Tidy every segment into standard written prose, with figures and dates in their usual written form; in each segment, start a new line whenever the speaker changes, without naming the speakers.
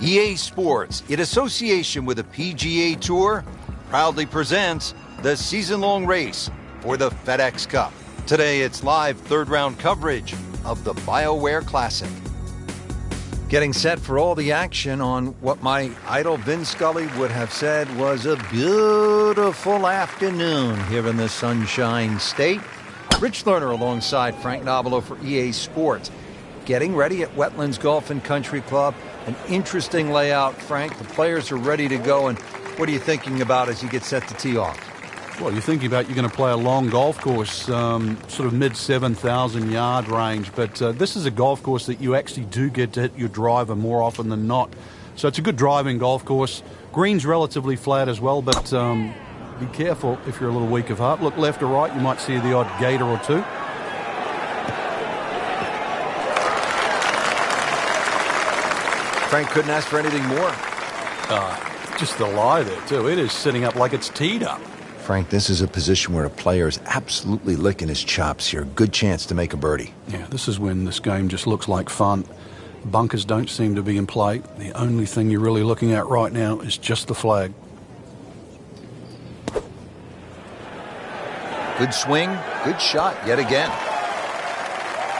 EA Sports, in association with the PGA Tour, proudly presents the season-long race for the FedEx Cup. Today, it's live third-round coverage of the Bioware Classic. Getting set for all the action on what my idol Vin Scully would have said was a beautiful afternoon here in the Sunshine State. Rich Lerner alongside Frank Nobilo for EA Sports. Getting ready at Wetlands Golf and Country Club. An interesting layout, Frank. The players are ready to go. And what are you thinking about as you get set to tee off?
Well, you're thinking about you're going to play a long golf course, sort of mid-7,000 yard range. But this is a golf course that you actually do get to hit your driver more often than not. So it's a good driving golf course. Green's relatively flat as well, but be careful if you're a little weak of heart. Look left or right, you might see the odd gator or two.
Frank couldn't ask for anything more.
Just the lie there, too. It is sitting up like it's teed up.
Frank, this is a position where a player is absolutely licking his chops here. Good chance to make a birdie.
Yeah, this is when this game just looks like fun. Bunkers don't seem to be in play. The only thing you're really looking at right now is just the flag.
Good swing, good shot yet again.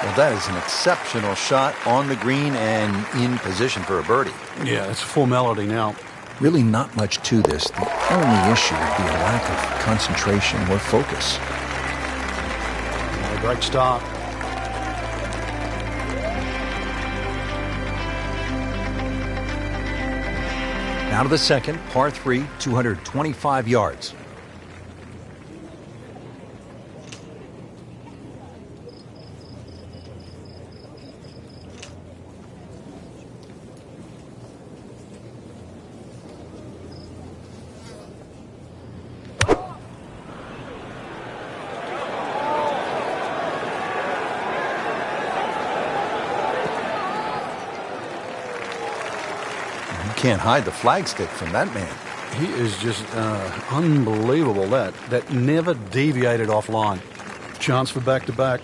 Well, that is an exceptional shot on the green and in position for a birdie.
Yeah, it's a formality now.
Really not much to this. The only issue would be a lack of concentration or focus.
A great start.
Now to the second, par 3, 225 yards. Can't hide the flagstick from that man.
He is just unbelievable. That never deviated offline. Chance for back-to-back.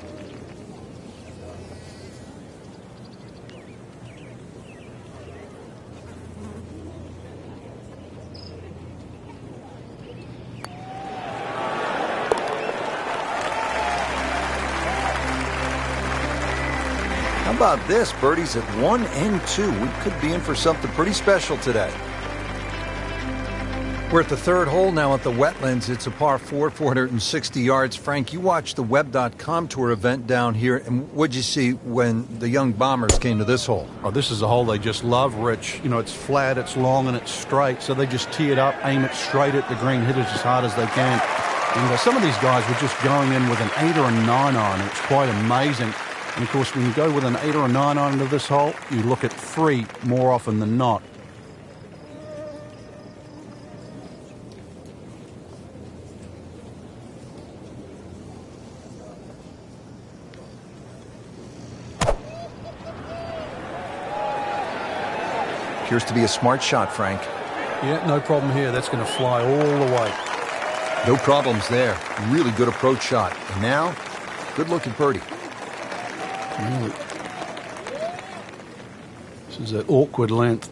How about this? Birdies at 1 and 2. We could be in for something pretty special today. We're at the third hole now at the Wetlands. It's a par 4, 460 yards. Frank, you watched the Web.com Tour event down here, and what'd you see when the young bombers came to this hole?
Oh, this is a hole they just love, Rich. You know, it's flat, it's long, and it's straight, so they just tee it up, aim it straight at the green, hit it as hard as they can. And some of these guys were just going in with an 8 or a 9 iron. It's quite amazing. And, of course, when you go with an 8 or a 9 iron into this hole, you look at 3 more often than not.
Appears to be a smart shot, Frank.
Yeah, no problem here. That's going to fly all the way.
No problems there. Really good approach shot. And now, good-looking birdie.
Really. This is an awkward length.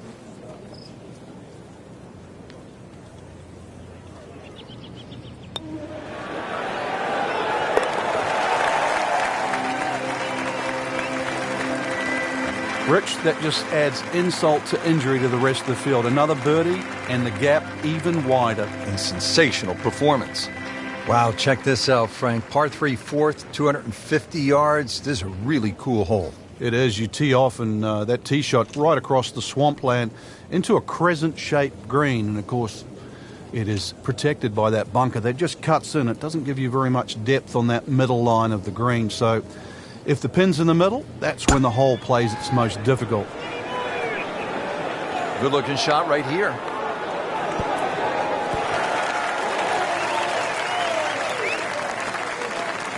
Rich, that just adds insult to injury to the rest of the field. Another birdie and the gap even wider.
A sensational performance. Wow, check this out, Frank. Par 3, fourth, 250 yards. This is a really cool hole.
It is. You tee off and that tee shot right across the swampland into a crescent-shaped green. And, of course, it is protected by that bunker that just cuts in. It doesn't give you very much depth on that middle line of the green. So if the pin's in the middle, that's when the hole plays its most difficult.
Good-looking shot right here.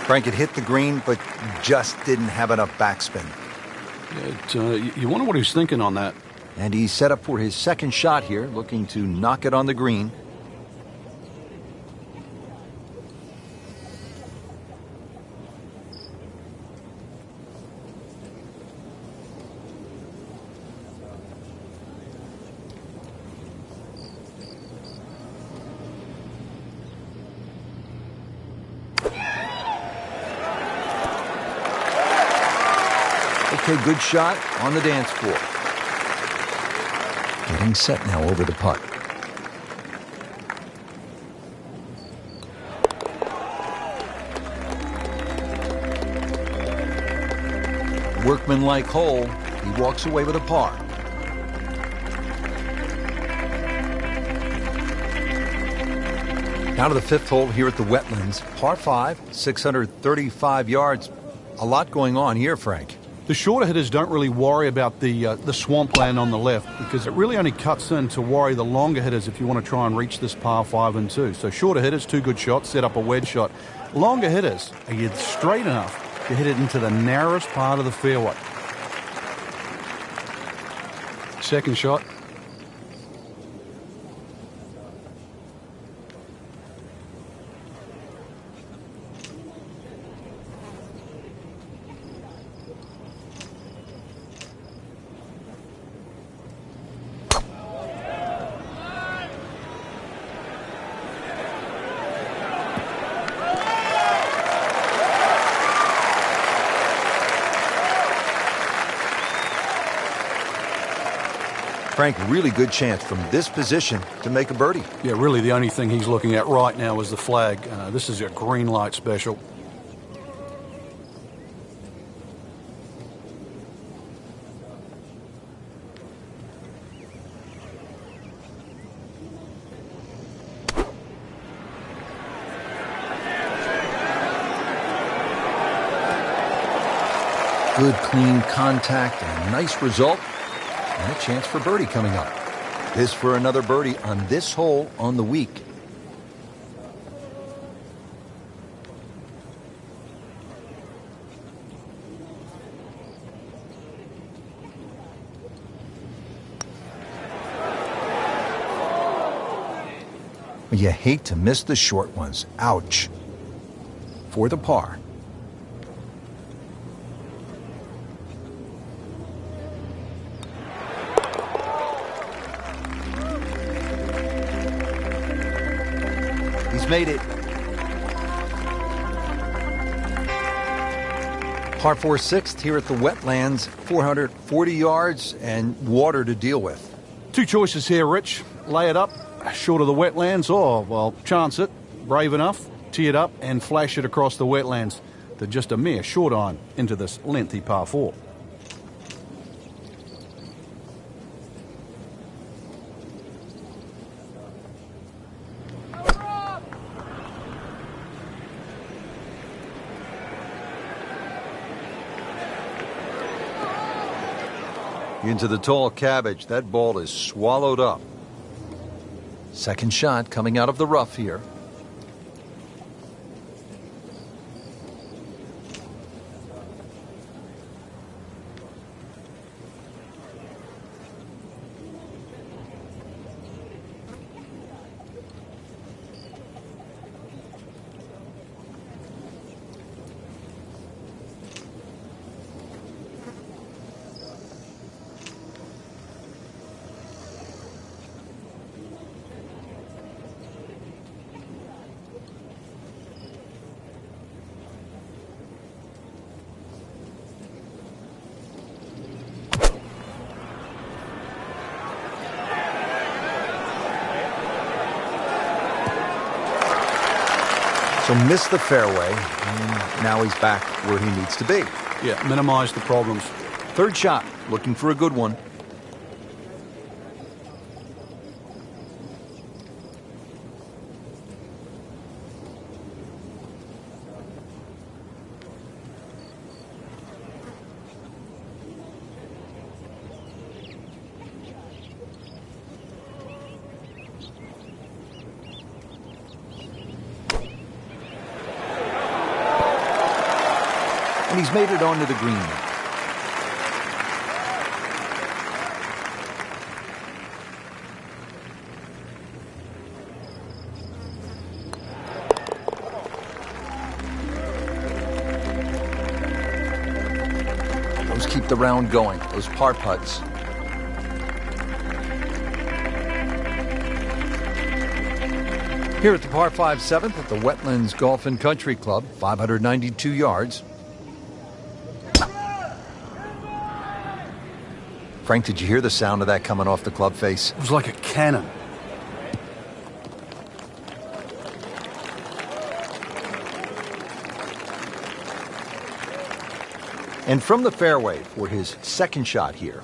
Frank had hit the green, but just didn't have enough backspin.
You wonder what he was thinking on that.
And he's set up for his second shot here, looking to knock it on the green. Okay, good shot on the dance floor. Getting set now over the putt. Workmanlike hole. He walks away with a par. Now to the fifth hole here at the Wetlands. Par 5, 635 yards. A lot going on here, Frank.
The shorter hitters don't really worry about the swampland on the left because it really only cuts in to worry the longer hitters if you want to try and reach this par 5 and 2. So shorter hitters, 2 good shots, set up a wedge shot. Longer hitters, are you straight enough to hit it into the narrowest part of the fairway? Second shot.
Frank, really good chance from this position to make a birdie.
Yeah, really the only thing he's looking at right now is the flag. This is a green light special.
Good, clean contact and a nice result. And a chance for birdie coming up. This for another birdie on this hole on the week. You hate to miss the short ones. Ouch. For the par. He's made it. Par 4 sixth here at the Wetlands, 440 yards and water to deal with.
2 choices here, Rich. Lay it up, short of the Wetlands, or, well, chance it, brave enough, tee it up and flash it across the Wetlands to just a mere short iron into this lengthy par 4.
Into the tall cabbage. That ball is swallowed up. Second shot coming out of the rough here. So missed the fairway, and now he's back where he needs to be.
Yeah, minimize the problems.
Third shot, looking for a good one. And he's made it onto the green. Those keep the round going, those par putts. Here at the par 5 7th at the Wetlands Golf and Country Club, 592 yards. Frank, did you hear the sound of that coming off the club face?
It was like a cannon.
And from the fairway for his second shot here.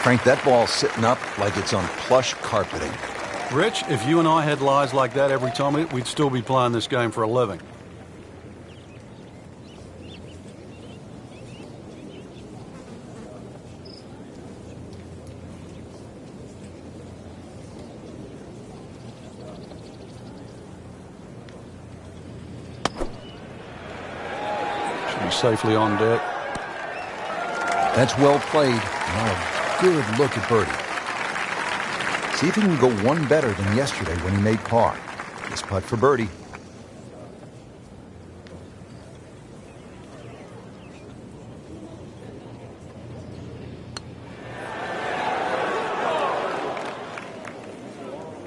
Frank, that ball's sitting up like it's on plush carpeting.
Rich, if you and I had lies like that every time, we'd still be playing this game for a living. Should be safely on deck.
That's well played. Now a good look at birdie. See if he can go one better than yesterday when he made par. This putt for birdie.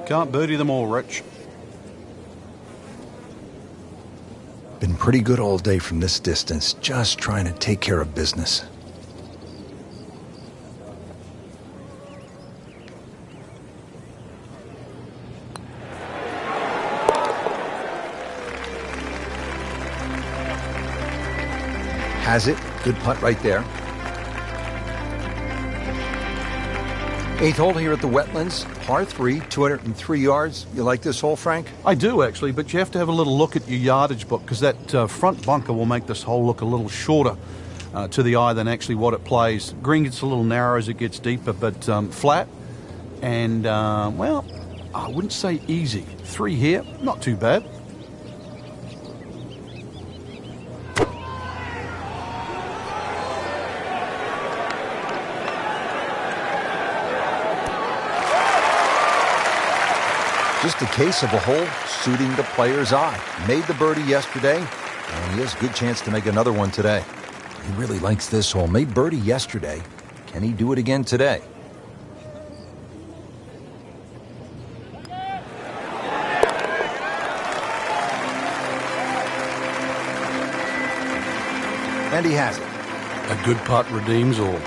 Can't birdie them all, Rich.
Been pretty good all day from this distance, just trying to take care of business. Has it. Good putt right there. 8th hole here at the Wetlands, par 3, 203 yards. You like this hole, Frank?
I do, actually, but you have to have a little look at your yardage book because that front bunker will make this hole look a little shorter to the eye than actually what it plays. Green gets a little narrow as it gets deeper, but flat and, well, I wouldn't say easy. 3 here, not too bad.
Just a case of a hole suiting the player's eye. Made the birdie yesterday, and he has a good chance to make another one today. He really likes this hole. Made birdie yesterday. Can he do it again today? And he has it.
A good putt redeems all.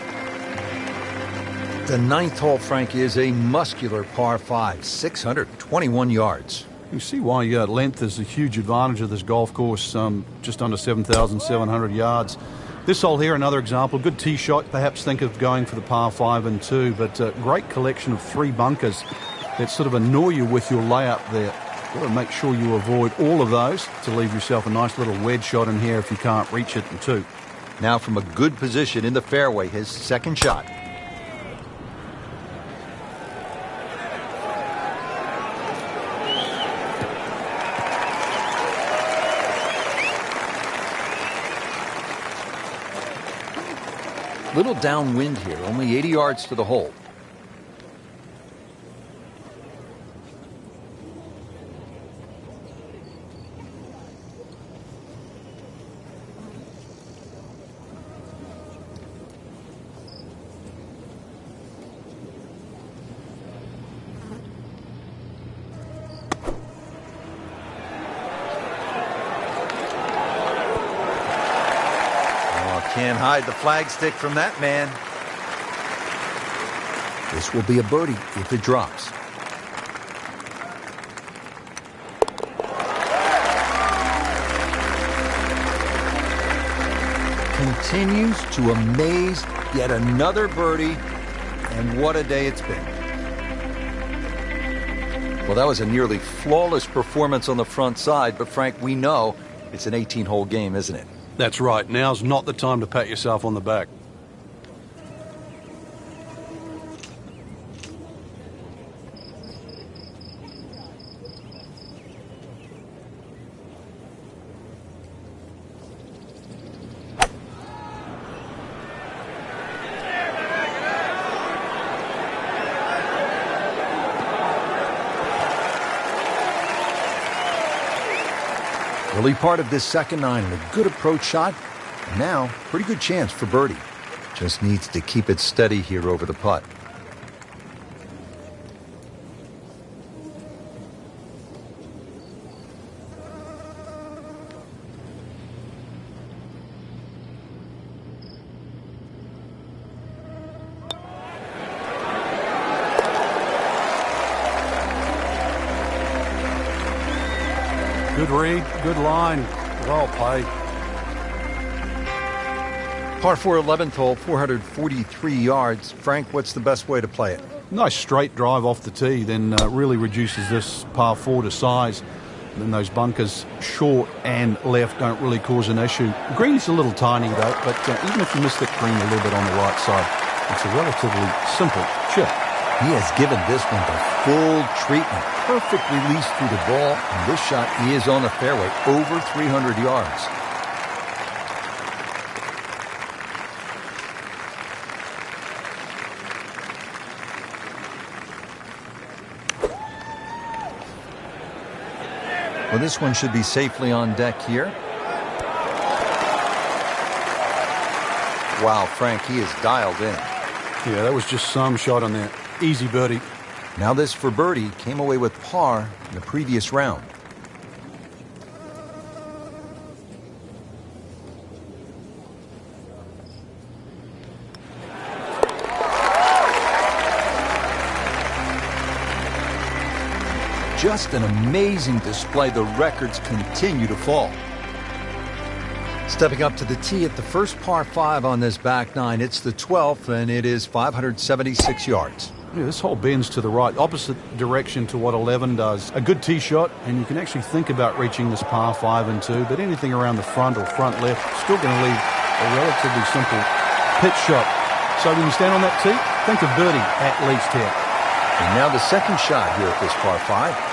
The 9th hole, Frank, is a muscular par 5, 621 yards.
You see why length is a huge advantage of this golf course, just under 7,700 yards. This hole here, another example, good tee shot. Perhaps think of going for the par 5 and 2, but great collection of 3 bunkers that sort of annoy you with your layup there. You've got to make sure you avoid all of those to leave yourself a nice little wedge shot in here if you can't reach it in 2.
Now from a good position in the fairway, his second shot. Little downwind here, only 80 yards to the hole. Can't hide the flagstick from that man. This will be a birdie if it drops. Continues to amaze. Yet another birdie. And what a day it's been. Well, that was a nearly flawless performance on the front side. But Frank, we know it's an 18-hole game, isn't it?
That's right. Now's not the time to pat yourself on the back.
Early part of this second 9 and a good approach shot. And now, pretty good chance for birdie. Just needs to keep it steady here over the putt.
Good read, good line, well played.
Par 4 11th hole, 443 yards. Frank, what's the best way to play it?
Nice straight drive off the tee, then really reduces this par 4 to size. And then those bunkers, short and left, don't really cause an issue. The green's a little tiny though, but even if you miss the green a little bit on the right side, it's a relatively simple chip.
He has given this one the full treatment. Perfect release through the ball, and this shot is on the fairway, over 300 yards. Well, this one should be safely on deck here. Wow, Frank, he is dialed in.
Yeah, that was just some shot on there. Easy birdie.
Now this for birdie, came away with par in the previous round. Just an amazing display. The records continue to fall. Stepping up to the tee at the first par 5 on this back nine. It's the 12th, and it is 576 yards.
Yeah, this hole bends to the right, opposite direction to what 11 does. A good tee shot, and you can actually think about reaching this par 5 and 2, but anything around the front or front left, still going to leave a relatively simple pitch shot. So when you stand on that tee, think of birdie at least here.
And now the second shot here at this par 5.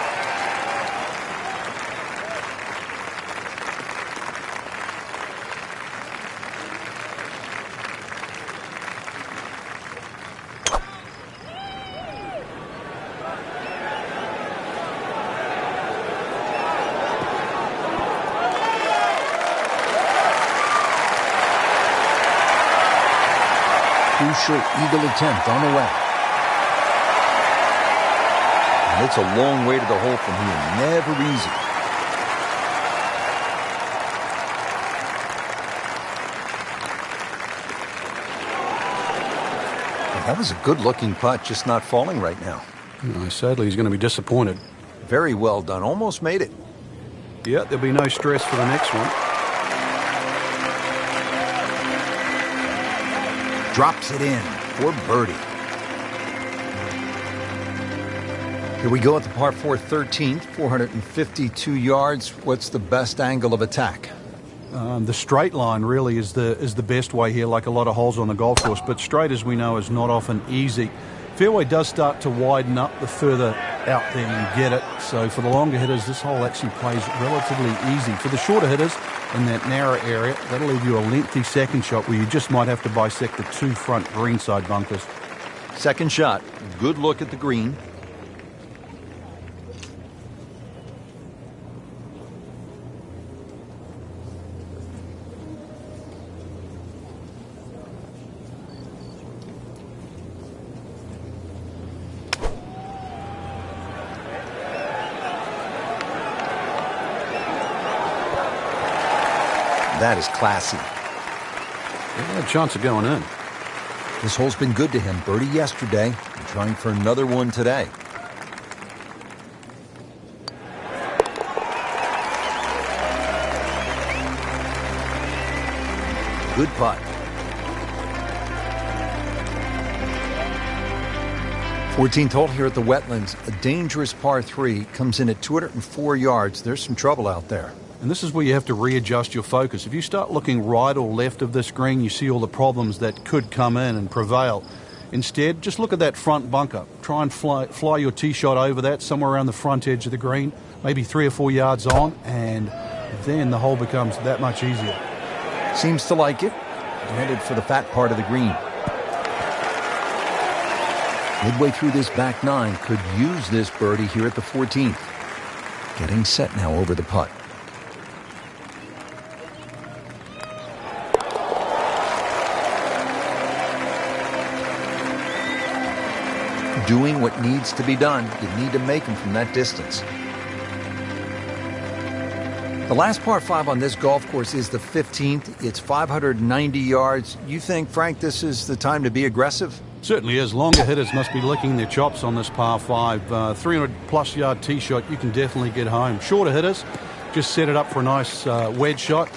Crucial eagle attempt on the way. And it's a long way to the hole from here. Never easy. Well, that was a good-looking putt, just not falling right now.
Sadly, he's going to be disappointed.
Very well done. Almost made it.
Yeah, there'll be no stress for the next one.
Drops it in for birdie. Here we go at the par 4 13th, 452 yards. What's the best angle of attack?
The straight line really is the best way here, like a lot of holes on the golf course. But straight, as we know, is not often easy. Fairway does start to widen up the further out there you get it. So for the longer hitters, this hole actually plays relatively easy. For the shorter hitters, in that narrow area, that'll leave you a lengthy second shot where you just might have to bisect the 2 front greenside bunkers.
Second shot, good look at the green. That is classy.
Yeah, a chance of going in.
This hole's been good to him. Birdie yesterday, and trying for another one today. Good putt. 14th hole here at the Wetlands. A dangerous par 3. Comes in at 204 yards. There's some trouble out there.
And this is where you have to readjust your focus. If you start looking right or left of this green, you see all the problems that could come in and prevail. Instead, just look at that front bunker. Try and fly your tee shot over that, somewhere around the front edge of the green, maybe 3 or 4 yards on, and then the hole becomes that much easier.
Seems to like it. Headed for the fat part of the green. Midway through this back nine, could use this birdie here at the 14th. Getting set now over the putt. doing what needs to be done. You need to make them from that distance. The last par 5 on this golf course is the 15th. It's 590 yards. You think, Frank, this is the time to be aggressive?
Certainly is. Longer hitters must be licking their chops on this par 5. 300-plus yard tee shot, you can definitely get home. Shorter hitters, just set it up for a nice wedge shot.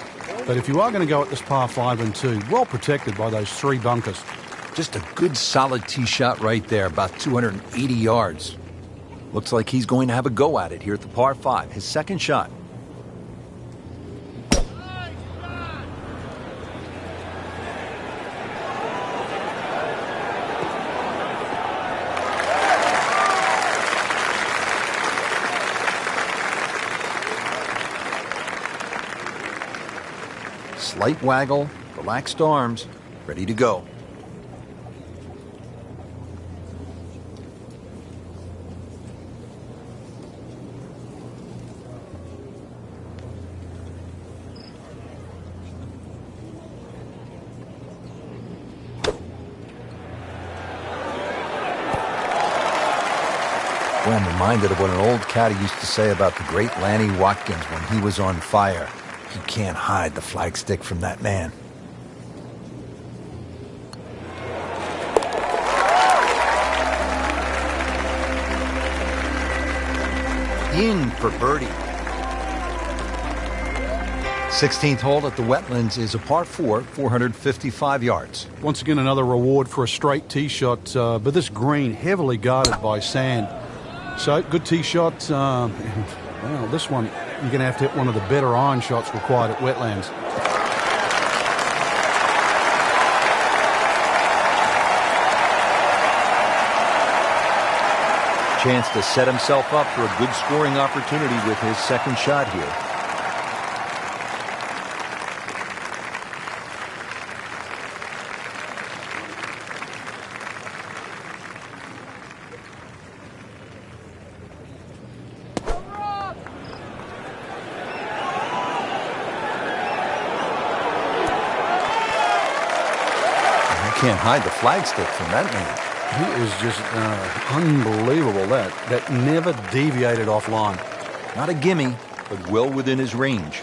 But if you are going to go at this par 5 and 2, well protected by those 3 bunkers.
Just a good solid tee shot right there, about 280 yards. Looks like he's going to have a go at it here at the par 5, his second shot. Slight waggle, relaxed arms, ready to go. Well, I'm reminded of what an old caddy used to say about the great Lanny Watkins when he was on fire. You can't hide the flagstick from that man. In for birdie. 16th hole at the Wetlands is a par 4, 455 yards.
Once again, another reward for a straight tee shot, but this green heavily guarded by sand. So, good tee shot. Well, this one, you're going to have to hit one of the better iron shots required at Wetlands.
Chance to set himself up for a good scoring opportunity with his second shot here. Can't hide the flagstick from that man.
He is just unbelievable. That never deviated offline.
Not a gimme, but well within his range.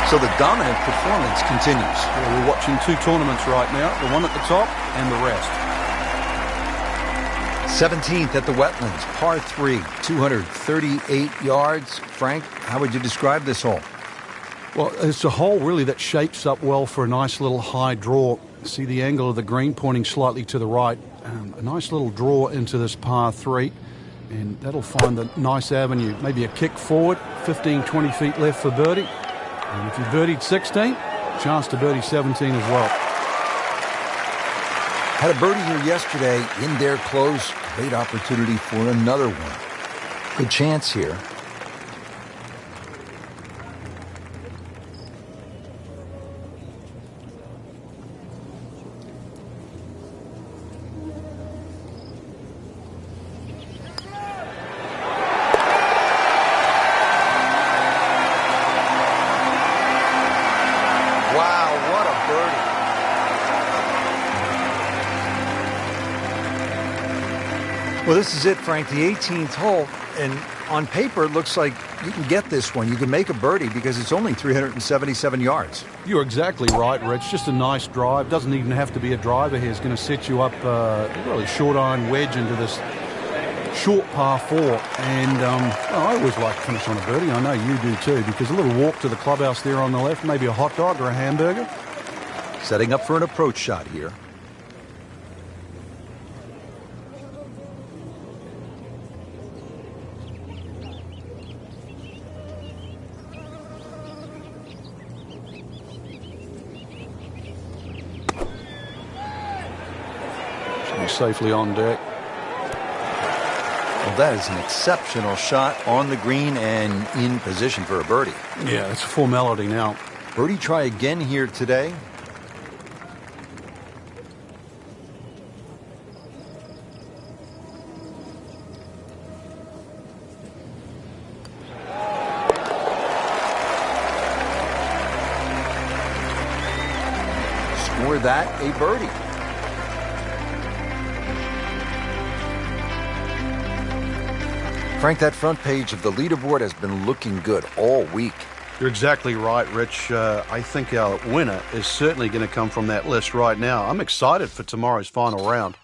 So the dominant performance continues.
Yeah, we're watching 2 tournaments right now, the one at the top and the rest.
17th at the Wetlands, par 3, 238 yards. Frank, how would you describe this hole?
Well, it's a hole really that shapes up well for a nice little high draw. See the angle of the green pointing slightly to the right. A nice little draw into this par 3, and that'll find the nice avenue. Maybe a kick forward, 15, 20 feet left for birdie. And if you birdied 16, chance to birdie 17 as well.
Had a birdie here yesterday in their close. Great opportunity for another one. Good chance here. Wow, what a birdie. Well, this is it, Frank, the 18th hole, and on paper it looks like you can get this one. You can make a birdie because it's only 377 yards.
You're exactly right, Rich. Just a nice drive. Doesn't even have to be a driver here. It's going to set you up a really short iron wedge into this short par 4. And I always like to finish on a birdie. I know you do too, because a little walk to the clubhouse there on the left, maybe a hot dog or a hamburger.
Setting up for an approach shot here.
Safely on deck.
Well, that is an exceptional shot on the green and in position for a birdie.
Yeah, it's a formality now.
Birdie try again here today. consider that a birdie. Frank, that front page of the leaderboard has been looking good all week.
You're exactly right, Rich. I think our winner is certainly going to come from that list right now. I'm excited for tomorrow's final round.